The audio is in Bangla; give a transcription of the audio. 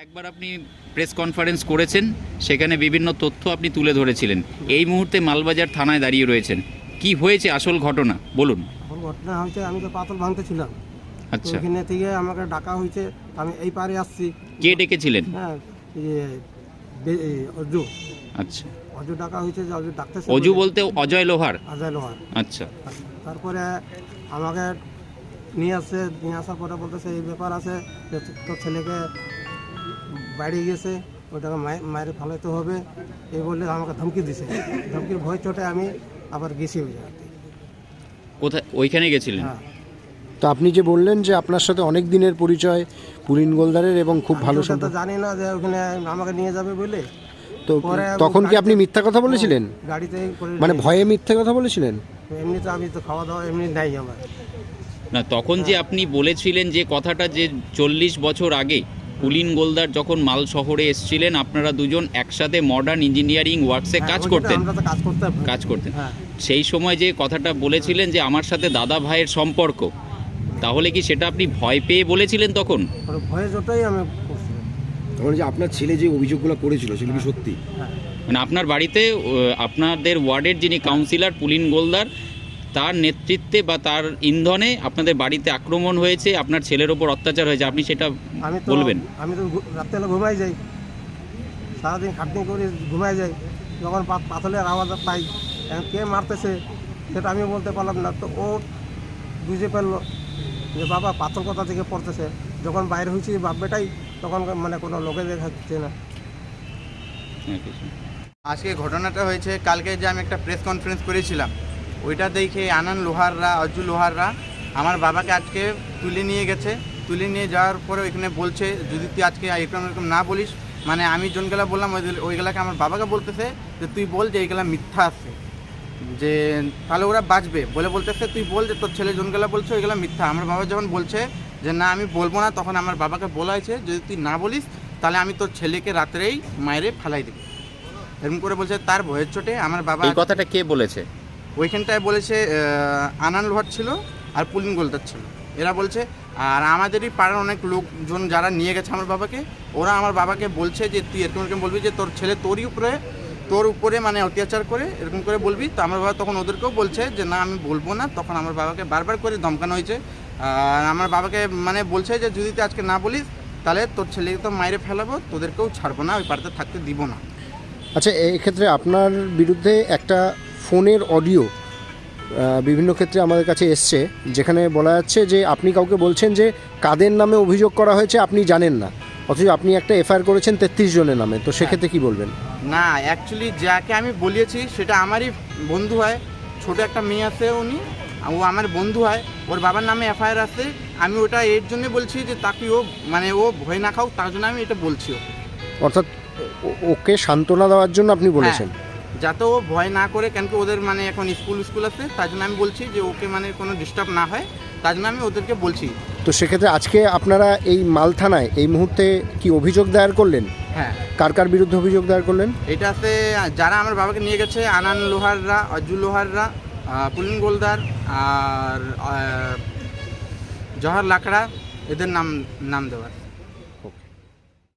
একবার আপনি প্রেস কনফারেন্স করেছেন, সেখানে বিভিন্ন তথ্য আপনি তুলে ধরেছিলেন। এই মুহূর্তে মালবাজার থানায় দাঁড়িয়ে রয়েছেন, কি হয়েছে আসল ঘটনা বলুন। এখন ঘটনা হয়েছে, আমি তো পাতল ভাঙতে ছিলাম। আচ্ছা, ওখানে থেকে আমাকে ডাকা হয়েছে, আমি এই পারে আসছি। কে ডেকেছিলেন? হ্যাঁ, অজু আচ্ছা, অজু ডাকা হয়েছে, যে অজু ডাকতেছে। অজু বলতে অজয় লোহার? অজয় লোহার। আচ্ছা, তারপরে আমাকে নিয়ে আসার পরে বলতেছে এই ব্যাপার আছে, যে তোর ছেলেকে বাড়ি গেছে, ওটাকে মায়ের ফালাইতে হবে, এই বলে আমাকে ধমকি দিছে। ধমকির ভয় চোটে আমি আবার গেছি ওই জায়গাতে। কোথায় ওইখানে গেছিলেন? হ্যাঁ। তো আপনি যে বললেন যে আপনার সাথে অনেক দিনের পরিচয় পুলিন গোলদারের এবং খুব ভালো আমি তো সম্পর্ক, জানি না যে ওখানে আমাকে নিয়ে যাবে বলে। তো পরে তখন কি আপনি মিথ্যা কথা বলেছিলেন? গাড়িতে করে মানে ভয়ে মিথ্যা কথা বলেছিলেন? এমনি তো আমি তো খাওয়া দাওয়া এমনি নাই আমার। না, তখন যে আপনি বলেছিলেন যে কথাটা, যে 40 বছর আগে পুলিন গোলদার যখন মাল শহরে এসেছিলেন, আপনারা দুজন একসাথে মডার্ন ইঞ্জিনিয়ারিং ওয়ার্কসে হ্যাঁ, কাজ ওই করতেন। আমরা তো কাজ করতাম। হ্যাঁ, হ্যাঁ, সেই সময় যে কথাটা বলেছিলেন যে আমার সাথে দাদা ভাইয়ের সম্পর্ক, তাহলে কি সেটা আপনি ভয় পেয়ে বলেছিলেন তখন? ওর ভয়ে যতই আমি করছিলাম। তখন যে আপনার ছেলে যে অভিযোগগুলো করেছিল সেগুলো কি সত্যি? হ্যাঁ, মানে আপনার বাড়িতে আপনাদের ওয়ার্ডের যিনি কাউন্সিলর পুলিন গোলদার, তার নেতৃত্বে বা তার ইন্ধনে আপনাদের বাড়িতে আক্রমণ হয়েছে, আপনার ছেলের ওপর অত্যাচার হয়েছে, আপনি সেটা বলবেন? আমি তো রাত্রেবেলা ঘুমাই যাই, সারাদিন খাটনি করে ঘুমাই যাই। যখন পাথরের আওয়াজ পাই, এখন কে মারতেছে সেটা আমি বলতে পারলাম না। তো ও বুঝে ফেললো যে বাবা পাথর কোথা থেকে পড়তেছে। যখন বাইরে হয়েছি বাপ বেটাই, তখন মানে কোনো লোকে দেখাচ্ছে না। আজকে ঘটনাটা হয়েছে, কালকে যে আমি একটা প্রেস কনফারেন্স করেছিলাম, ওইটা দেখে আনন্দ লোহাররা, অজু লোহাররা আমার বাবাকে আজকে তুলে নিয়ে গেছে। তুলে নিয়ে যাওয়ার পরে ওইখানে বলছে যদি তুই আজকে এরকম এরকম না বলিস, মানে আমি জনগুলা বললাম, ওইগুলাকে আমার বাবাকে বলতেছে যে তুই বল যে এইগুলা মিথ্যা আছে, যে তাহলে ওরা বাঁচবে বলে বলতেছে, তুই বল যে তোর ছেলে জনগুলা বলছে ওইগুলা মিথ্যা। আমার বাবা যখন বলছে যে না আমি বলবো না, তখন আমার বাবাকে বলা হয়েছে যদি তুই না বলিস তাহলে আমি তোর ছেলেকে রাত্রেই মায়েরে ফেলাই দেবো, এরকম করে বলছে। তার ভয়ের চোটে আমার বাবা এই কথাটা কে বলেছে? ওইখানটায় বলেছে আনান লোহার ছিল আর পুলিন গোলদার ছিল, এরা বলছে। আর আমাদেরই পাড়ার অনেক লোকজন যারা নিয়ে গেছে আমার বাবাকে, ওরা আমার বাবাকে বলছে যে তুই এরকম এরকম বলবি যে তোর ছেলে তোর উপরে মানে অত্যাচার করে, এরকম করে বলবি। তো আমার বাবা তখন ওদেরকেও বলছে যে না আমি বলবো না। তখন আমার বাবাকে বারবার করে ধমকানো হয়েছে। আর আমার বাবাকে মানে বলছে যে যদি তুই আজকে না বলিস তাহলে তোর ছেলেকে তো মাইরে ফেলাবো, তোদেরকেও ছাড়বো না, ওই পাড়াতে থাকতে দিব না। আচ্ছা, এক্ষেত্রে আপনার বিরুদ্ধে একটা ফোনের অডিও বিভিন্ন ক্ষেত্রে আমাদের কাছে এসছে, যেখানে বলা যাচ্ছে যে আপনি কাউকে বলছেন যে কাদের নামে অভিযোগ করা হয়েছে আপনি জানেন না, অথচ আপনি একটা এফআইআর করেছেন 33 জনের নামে। তো সেক্ষেত্রে কি বলবেন? না, অ্যাকচুয়ালি যাকে আমি বলিয়েছি সেটা আমারই বন্ধু হয়, ছোট একটা মেয়ে আছে, ও আমার বন্ধু হয়, ওর বাবার নামে এফআইআর আছে। আমি ওটা এর জন্য বলছি যে তাকে ও মানে ও ভয় না খাও, তার জন্য আমি এটা বলছি। অর্থাৎ ওকে সান্ত্বনা দেওয়ার জন্য আপনি বলেছেন? যাতে ও ভয় না করে, কেন কি ওদের মানে এখন স্কুল আছে, তার জন্য আমি বলছি যে ওকে মানে কোনো ডিস্টার্ব না হয়, তার জন্য আমি ওদেরকে বলছি। তো সেক্ষেত্রে আজকে আপনারা এই মাল থানায় এই মুহূর্তে কি অভিযোগ দায়ের করলেন? হ্যাঁ। কার বিরুদ্ধে অভিযোগ দায়ের করলেন? এটা আছে যারা আমার বাবাকে নিয়ে গেছে, আনান লোহাররা, অজু লোহাররা, পুলিন গোলদার আর জহর লাকড়া, এদের নাম দেওয়ার।